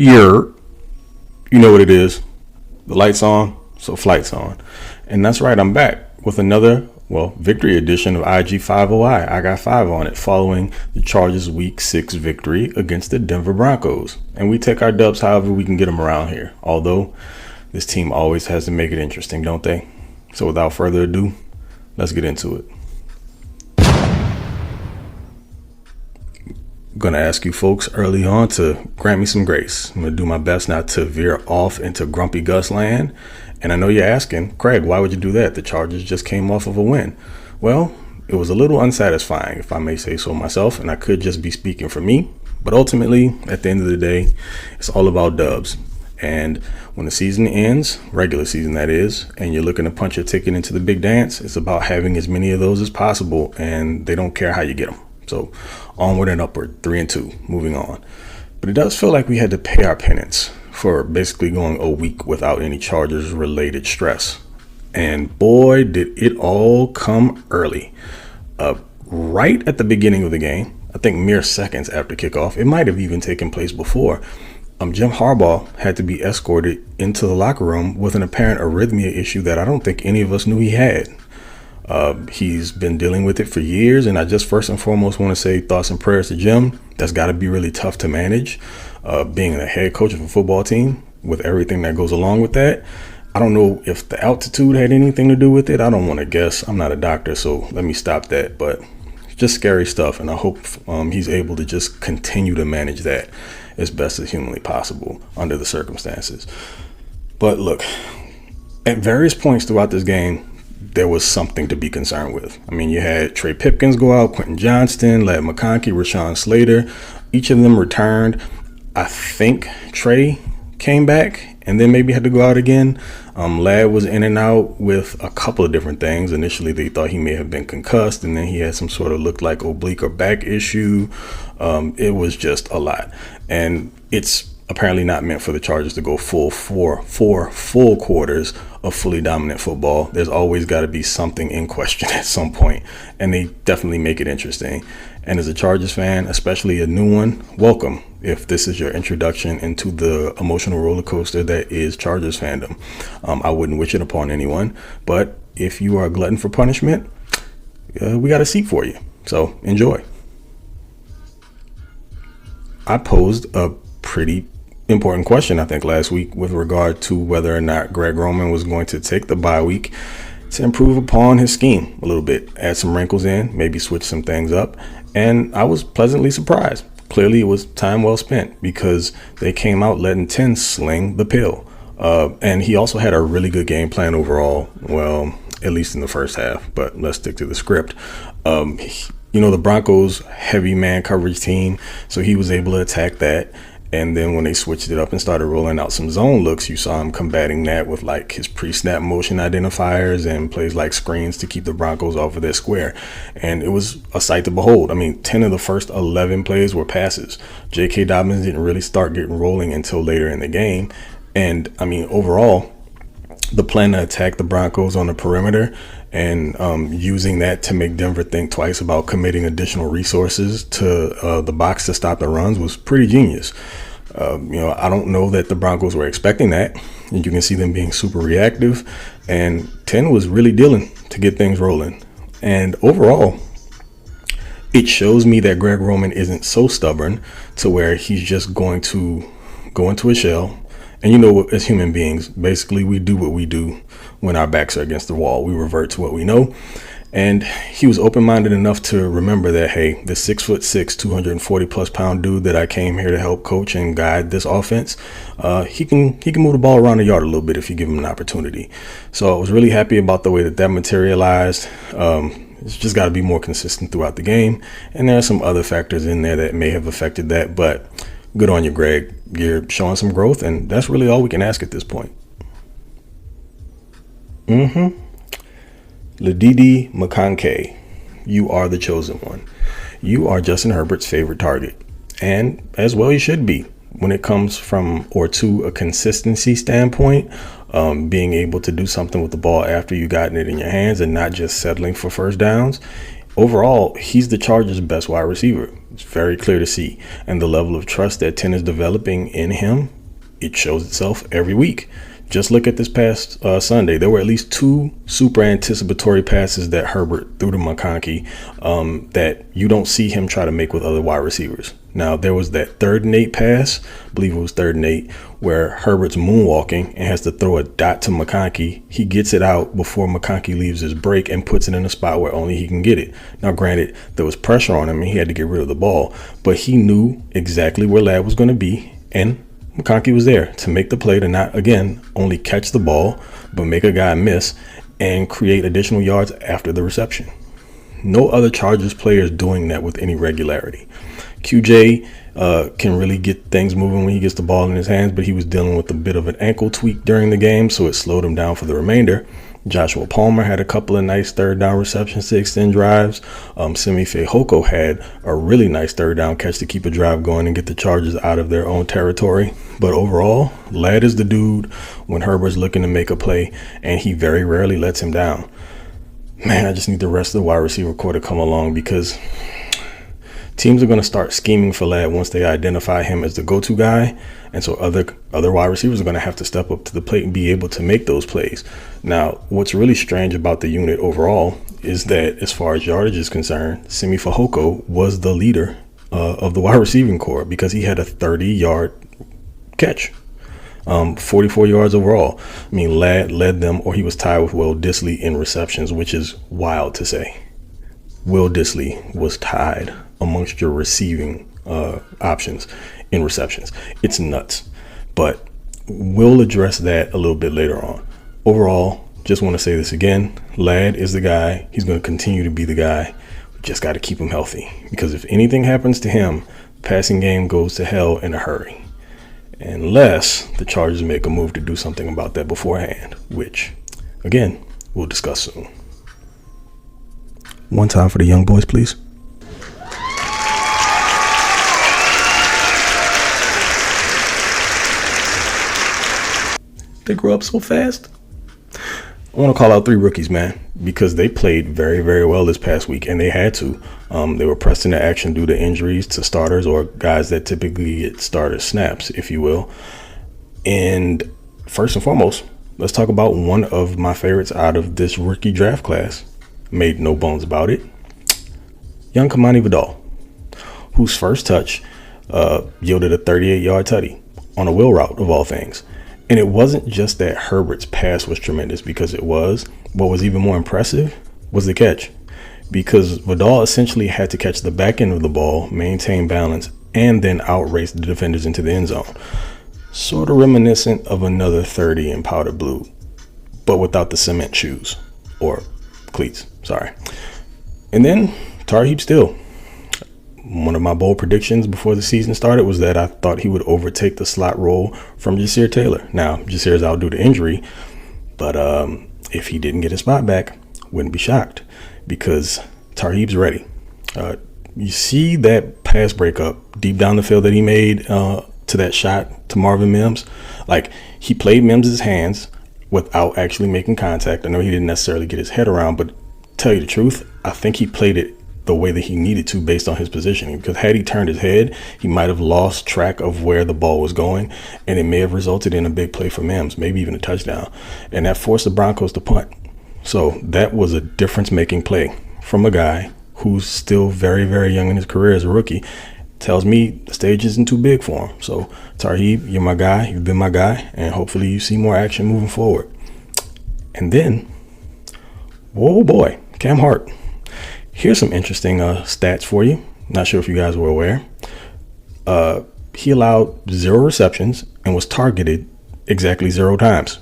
You're, you know what it is. The light's on, so flight's on. And that's right, I'm back with another, victory edition of IG50I. I got 5 on it following the Chargers Week 6 victory against the Denver Broncos. And we take our dubs however we can get them around here. Although, this team always has to make it interesting, don't they? So without further ado, let's get into it. Gonna ask you folks early on to grant me some grace. I'm gonna do my best not to veer off into Grumpy Gus land. And I know you're asking, Craig, why would you do that? The Chargers just came off of a win. Well, it was a little unsatisfying, if I may say so myself, and I could just be speaking for me. But ultimately, at the end of the day, it's all about dubs. And when the season ends, regular season that is, and you're looking to punch your ticket into the big dance, it's about having as many of those as possible, and they don't care how you get them. So onward and upward, 3-2, moving on. But it does feel like we had to pay our penance for basically going a week without any Chargers related stress. And boy, did it all come early. Right at the beginning of the game, I think mere seconds after kickoff, it might have even taken place before. Jim Harbaugh had to be escorted into the locker room with an apparent arrhythmia issue that I don't think any of us knew he had. He's been dealing with it for years, and I just first and foremost want to say thoughts and prayers to Jim. That's got to be really tough to manage, being the head coach of a football team with everything that goes along with that. I don't know if the altitude had anything to do with it. I don't want to guess. I'm not a doctor, so let me stop that. But it's just scary stuff, and I hope he's able to just continue to manage that as best as humanly possible under the circumstances. But look, at various points throughout this game, there was something to be concerned with. I mean, you had Trey Pipkins go out, Quentin Johnston, Mackin, Rashawn Slater. Each of them returned. I think Trey came back and then maybe had to go out again. Ladd was in and out with a couple of different things. Initially, they thought he may have been concussed, and then he had some sort of looked like oblique or back issue. It was just a lot. And it's apparently not meant for the Chargers to go four full quarters of fully dominant football. There's always got to be something in question at some point, and they definitely make it interesting. And as a Chargers fan, especially a new one, welcome if this is your introduction into the emotional roller coaster that is Chargers fandom. I wouldn't wish it upon anyone, but if you are a glutton for punishment, we got a seat for you, so enjoy. I posed a pretty important question, I think, last week with regard to whether or not Greg Roman was going to take the bye week to improve upon his scheme a little bit, add some wrinkles in, maybe switch some things up. And I was pleasantly surprised. Clearly, it was time well spent because they came out letting 10 sling the pill. And he also had a really good game plan overall. Well, at least in the first half, but let's stick to the script. The Broncos heavy man coverage team, so he was able to attack that. And then when they switched it up and started rolling out some zone looks, you saw him combating that with like his pre-snap motion identifiers and plays like screens to keep the Broncos off of their square. And it was a sight to behold. I mean, 10 of the first 11 plays were passes. J.K. Dobbins didn't really start getting rolling until later in the game. And I mean, overall, the plan to attack the Broncos on the perimeter and using that to make Denver think twice about committing additional resources to the box to stop the runs was pretty genius. I don't know that the Broncos were expecting that. And you can see them being super reactive. And 10 was really dealing to get things rolling. And overall, it shows me that Greg Roman isn't so stubborn to where he's just going to go into a shell. And as human beings, basically we do what we do when our backs are against the wall. We revert to what we know. And he was open-minded enough to remember that, hey, the 6'6", 240+ pound dude that I came here to help coach and guide this offense, he can move the ball around the yard a little bit if you give him an opportunity. So I was really happy about the way that materialized. It's just got to be more consistent throughout the game. And there are some other factors in there that may have affected that, but good on you, Greg. You're showing some growth, and that's really all we can ask at this point. Ladidi Mackin, you are the chosen one. You are Justin Herbert's favorite target, and as well you should be when it comes to a consistency standpoint. Being able to do something with the ball after you gotten it in your hands and not just settling for first downs. Overall, he's the Chargers' best wide receiver. It's very clear to see. And the level of trust that Ten is developing in him, it shows itself every week. Just look at this past Sunday. There were at least 2 super anticipatory passes that Herbert threw to McConkey that you don't see him try to make with other wide receivers. Now, there was that 3rd and 8 pass, I believe it was 3rd and 8, where Herbert's moonwalking and has to throw a dot to McConkey. He gets it out before McConkey leaves his break and puts it in a spot where only he can get it. Now, granted, there was pressure on him and he had to get rid of the ball, but he knew exactly where Ladd was going to be, and McConkey was there to make the play to not, again, only catch the ball, but make a guy miss and create additional yards after the reception. No other Chargers player is doing that with any regularity. QJ can really get things moving when he gets the ball in his hands, but he was dealing with a bit of an ankle tweak during the game, so it slowed him down for the remainder. Joshua Palmer had a couple of nice 3rd down receptions to extend drives. Simi Fehoko had a really nice 3rd down catch to keep a drive going and get the Chargers out of their own territory. But overall, Ladd is the dude when Herbert's looking to make a play, and he very rarely lets him down. Man, I just need the rest of the wide receiver core to come along, because teams are going to start scheming for Ladd once they identify him as the go-to guy. And so other wide receivers are going to have to step up to the plate and be able to make those plays. Now, what's really strange about the unit overall is that as far as yardage is concerned, Simi Fehoko was the leader of the wide receiving core because he had a 30-yard catch, 44 yards overall. I mean, Ladd led them, or he was tied with Will Dissly in receptions, which is wild to say. Will Dissly was tied amongst your receiving options in receptions. It's nuts, but we'll address that a little bit later on. Overall, just want to say this again. Ladd is the guy. He's going to continue to be the guy. We just got to keep him healthy, because if anything happens to him, the passing game goes to hell in a hurry, unless the Chargers make a move to do something about that beforehand, which, again, we'll discuss soon. One time for the young boys, please. They grew up so fast. I want to call out 3 rookies, man, because they played very, very well this past week, and they had to. They were pressed into action due to injuries to starters or guys that typically get starter snaps, if you will. And first and foremost, let's talk about one of my favorites out of this rookie draft class. Made no bones about it. Young Kamani Vidal, whose first touch yielded a 38-yard tutty on a wheel route, of all things. And it wasn't just that Herbert's pass was tremendous, because it was. What was even more impressive was the catch, because Vidal essentially had to catch the back end of the ball, maintain balance, and then outrace the defenders into the end zone. Sort of reminiscent of another 30 in powder blue, but without the cement shoes, or cleats, sorry. And then Tarheeb Still. One of my bold predictions before the season started was that I thought he would overtake the slot role from Jasir Taylor. Now, Jasir's out due to injury, but if he didn't get his spot back, wouldn't be shocked, because Tarheeb's ready. You see that pass breakup deep down the field that he made to that shot to Marvin Mims? Like, he played Mims' hands without actually making contact. I know he didn't necessarily get his head around, but to tell you the truth, I think he played it the way that he needed to based on his positioning, because had he turned his head, he might have lost track of where the ball was going, and it may have resulted in a big play for Mims, maybe even a touchdown, and that forced the Broncos to punt. So that was a difference-making play from a guy who's still very, very young in his career as a rookie. Tells me the stage isn't too big for him. So Tarheeb, you're my guy, you've been my guy, and hopefully you see more action moving forward. And then, whoa boy, Cam Hart. Here's some interesting stats for you. Not sure if you guys were aware. He allowed 0 receptions and was targeted exactly 0 times.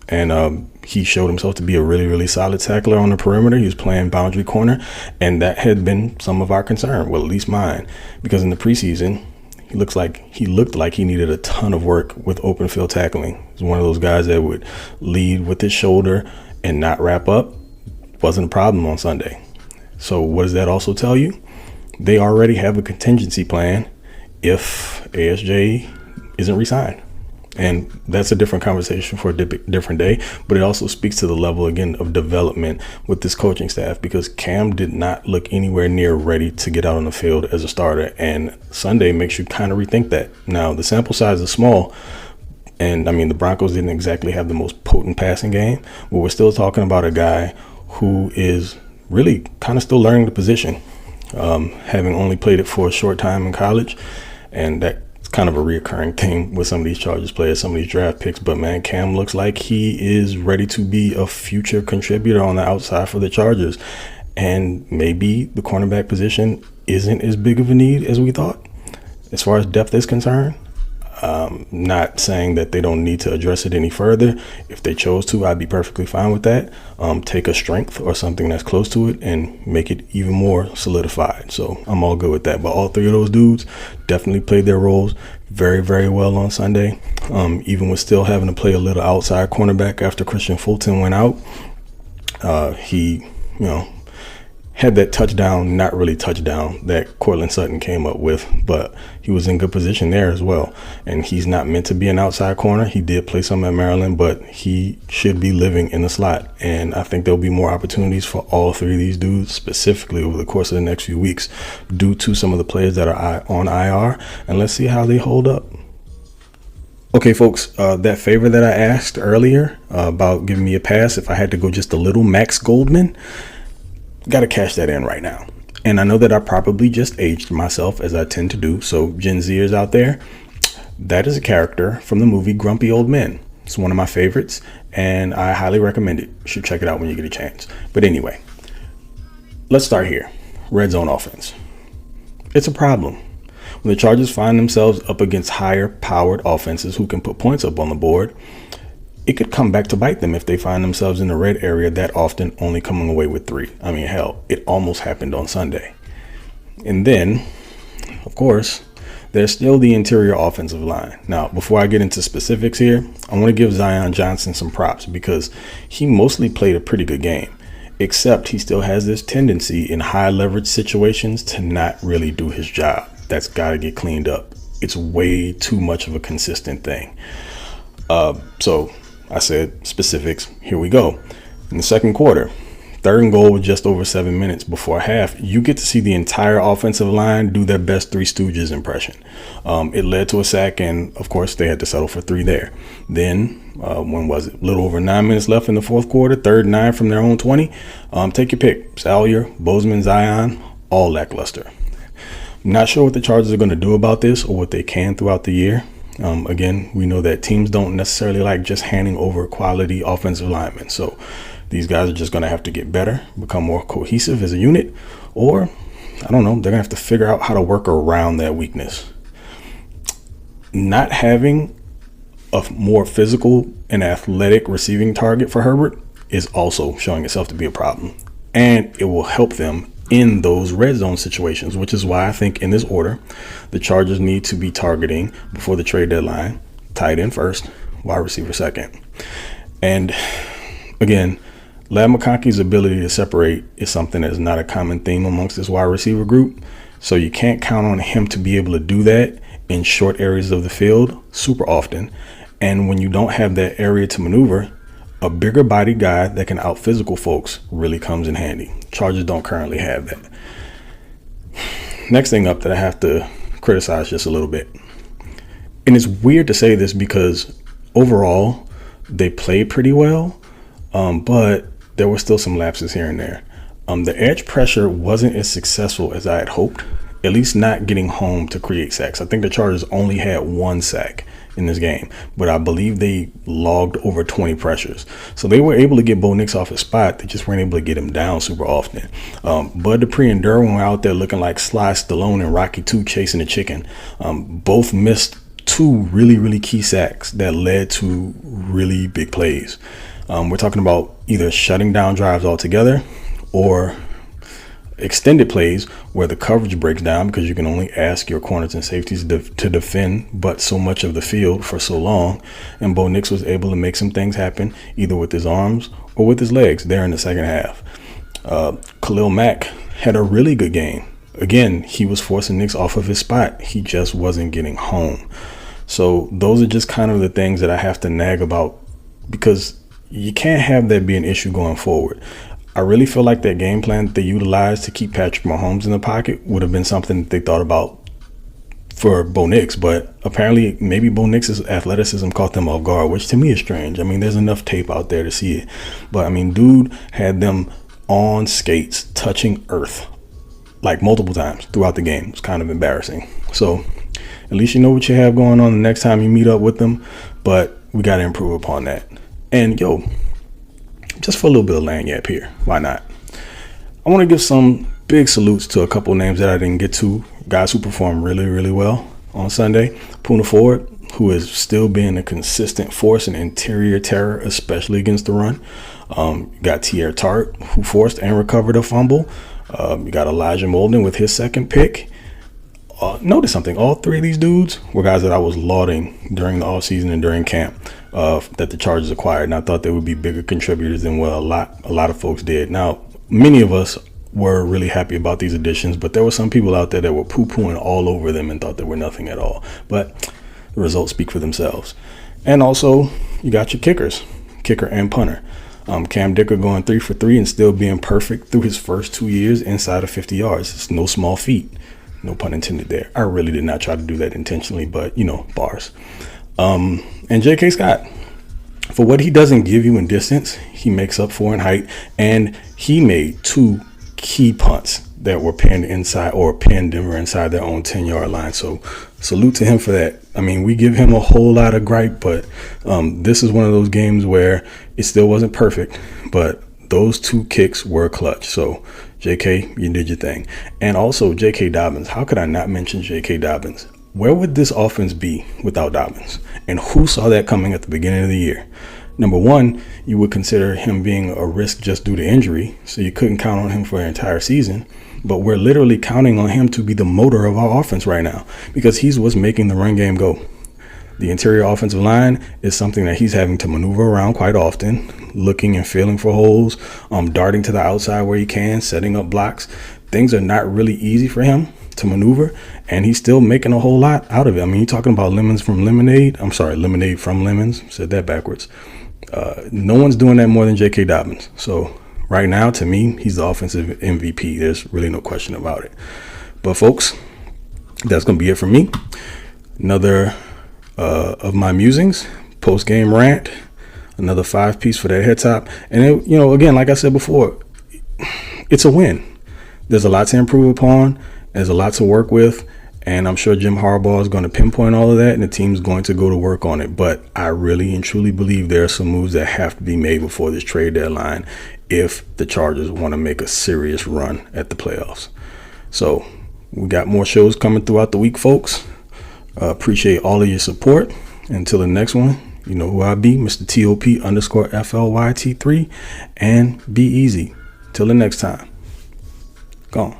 And he showed himself to be a really, really solid tackler on the perimeter. He was playing boundary corner, and that had been some of our concern, well, at least mine, because in the preseason, he looked like he needed a ton of work with open field tackling. He's one of those guys that would lead with his shoulder and not wrap up. Wasn't a problem on Sunday. So what does that also tell you? They already have a contingency plan if ASJ isn't re-signed. And that's a different conversation for a different day, but it also speaks to the level, again, of development with this coaching staff, because Cam did not look anywhere near ready to get out on the field as a starter. And Sunday makes you kind of rethink that. Now, the sample size is small, and I mean, the Broncos didn't exactly have the most potent passing game, but we're still talking about a guy who is really kind of still learning the position, having only played it for a short time in college. And that's kind of a reoccurring thing with some of these Chargers players, some of these draft picks. But man, Cam looks like he is ready to be a future contributor on the outside for the Chargers. And maybe the cornerback position isn't as big of a need as we thought as far as depth is concerned. Not saying that they don't need to address it any further. If they chose to, I'd be perfectly fine with that. Take a strength or something that's close to it and make it even more solidified. So I'm all good with that. But all three of those dudes definitely played their roles very, very well on Sunday. Even with still having to play a little outside cornerback after Christian Fulton went out. He, had that touchdown, not really touchdown, that Cortland Sutton came up with, but he was in good position there as well. And he's not meant to be an outside corner. He did play some at Maryland, but he should be living in the slot. And I think there'll be more opportunities for all three of these dudes, specifically over the course of the next few weeks, due to some of the players that are on IR. And let's see how they hold up. Okay, folks, that favor that I asked earlier about giving me a pass if I had to go just a little Max Goldman, got to cash that in right now. And I know that I probably just aged myself, as I tend to do. So Gen Zers out there, that is a character from the movie Grumpy Old Men. It's one of my favorites, and I highly recommend it. You should check it out when you get a chance. But anyway, let's start here. Red zone offense. It's a problem. When the Chargers find themselves up against higher powered offenses who can put points up on the board, it could come back to bite them if they find themselves in the red area that often, only coming away with 3. I mean, hell, it almost happened on Sunday. And then, of course, there's still the interior offensive line. Now, before I get into specifics here, I want to give Zion Johnson some props because he mostly played a pretty good game, except he still has this tendency in high leverage situations to not really do his job. That's got to get cleaned up. It's way too much of a consistent thing. So I said specifics. Here we go. In the second quarter, 3rd and goal with just over 7 minutes before half, you get to see the entire offensive line do their best Three Stooges impression. It led to a sack, and of course they had to settle for 3 there. Then, when was it? A little over 9 minutes left in the fourth quarter, 3rd and 9 from their own 20. Take your pick. Salyer, Bozeman, Zion, all lackluster. Not sure what the Chargers are going to do about this or what they can throughout the year. Again, we know that teams don't necessarily like just handing over quality offensive linemen. So these guys are just going to have to get better, become more cohesive as a unit, or I don't know, they're going to have to figure out how to work around that weakness. Not having a more physical and athletic receiving target for Herbert is also showing itself to be a problem, and it will help them in those red zone situations, which is why I think in this order, the Chargers need to be targeting before the trade deadline, tight end first, wide receiver second. And again, Ladd McConkey's ability to separate is something that's not a common theme amongst this wide receiver group. So you can't count on him to be able to do that in short areas of the field super often. And when you don't have that area to maneuver, a bigger body guy that can out physical folks really comes in handy. Chargers don't currently have that. Next thing up that I have to criticize just a little bit. And it's weird to say this because overall they played pretty well, but there were still some lapses here and there. The edge pressure wasn't as successful as I had hoped, at least not getting home to create sacks. I think the Chargers only had 1 sack in this game, but I believe they logged over 20 pressures. So they were able to get Bo Nix off his spot. They just weren't able to get him down super often. Bud Dupree and Derwin were out there looking like Sly Stallone and Rocky II chasing the chicken. Both missed 2 really, really key sacks that led to really big plays. We're talking about either shutting down drives altogether or extended plays where the coverage breaks down because you can only ask your corners and safeties to defend but so much of the field for so long, and Bo Nix was able to make some things happen either with his arms or with his legs there in the second half. Khalil Mack had a really good game. Again, he was forcing Nix off of his spot. He just wasn't getting home. So those are just kind of the things that I have to nag about, because you can't have that be an issue going forward. I really feel like that game plan that they utilized to keep Patrick Mahomes in the pocket would have been something that they thought about for Bo Nix, but apparently maybe Bo Nix's athleticism caught them off guard, which to me is strange. I mean, there's enough tape out there to see it, but I mean, dude had them on skates touching earth like multiple times throughout the game. It's kind of embarrassing. So at least you know what you have going on the next time you meet up with them, but we got to improve upon that. And yo, just for a little bit of lanyard here, why not? I want to give some big salutes to a couple names that I didn't get to, guys who performed really, really well on Sunday. Poona Ford, who is still being a consistent force and interior terror, especially against the run. You got Tier Tart, who forced and recovered a fumble. You got Elijah Molden with his second pick. Notice something. All three of these dudes were guys that I was lauding during the offseason and during camp that the Chargers acquired, and I thought they would be bigger contributors than what a lot of folks did. Now, many of us were really happy about these additions, but there were some people out there that were poo-pooing all over them and thought they were nothing at all. But the results speak for themselves. And also, you got your kickers, kicker and punter. Cam Dicker going 3 for 3 and still being perfect through his first 2 years inside of 50 yards. It's no small feat. No pun intended there. I really did not try to do that intentionally, but, you know, bars. And J.K. Scott, for what he doesn't give you in distance, he makes up for in height. And he made 2 key punts that were pinned inside, or pinned Denver inside their own 10-yard line. So salute to him for that. I mean, we give him a whole lot of gripe, but this is one of those games where it still wasn't perfect, but those 2 kicks were clutch. So JK, you did your thing. And also J.K. Dobbins. How could I not mention J.K. Dobbins? Where would this offense be without Dobbins? And who saw that coming at the beginning of the year? Number one, you would consider him being a risk just due to injury, so you couldn't count on him for an entire season. But we're literally counting on him to be the motor of our offense right now, because he's what's making the run game go. The interior offensive line is something that he's having to maneuver around quite often, looking and feeling for holes, darting to the outside where he can, setting up blocks. Things are not really easy for him to maneuver, and he's still making a whole lot out of it. I mean, you're talking about lemonade from lemons. Said that backwards. No one's doing that more than J.K. Dobbins. So right now, to me, he's the offensive MVP. There's really no question about it. But folks, that's going to be it for me. Another of my musings, post-game rant, another 5-piece for that head top. And it, again, like I said before, it's a win. There's a lot to improve upon. There's a lot to work with. And I'm sure Jim Harbaugh is going to pinpoint all of that, and the team's going to go to work on it. But I really and truly believe there are some moves that have to be made before this trade deadline if the Chargers want to make a serious run at the playoffs. So we got more shows coming throughout the week, folks. Appreciate all of your support. Until the next one, you know who I be, Mr. TOP_FLYT3, and be easy. Till the next time. Gone.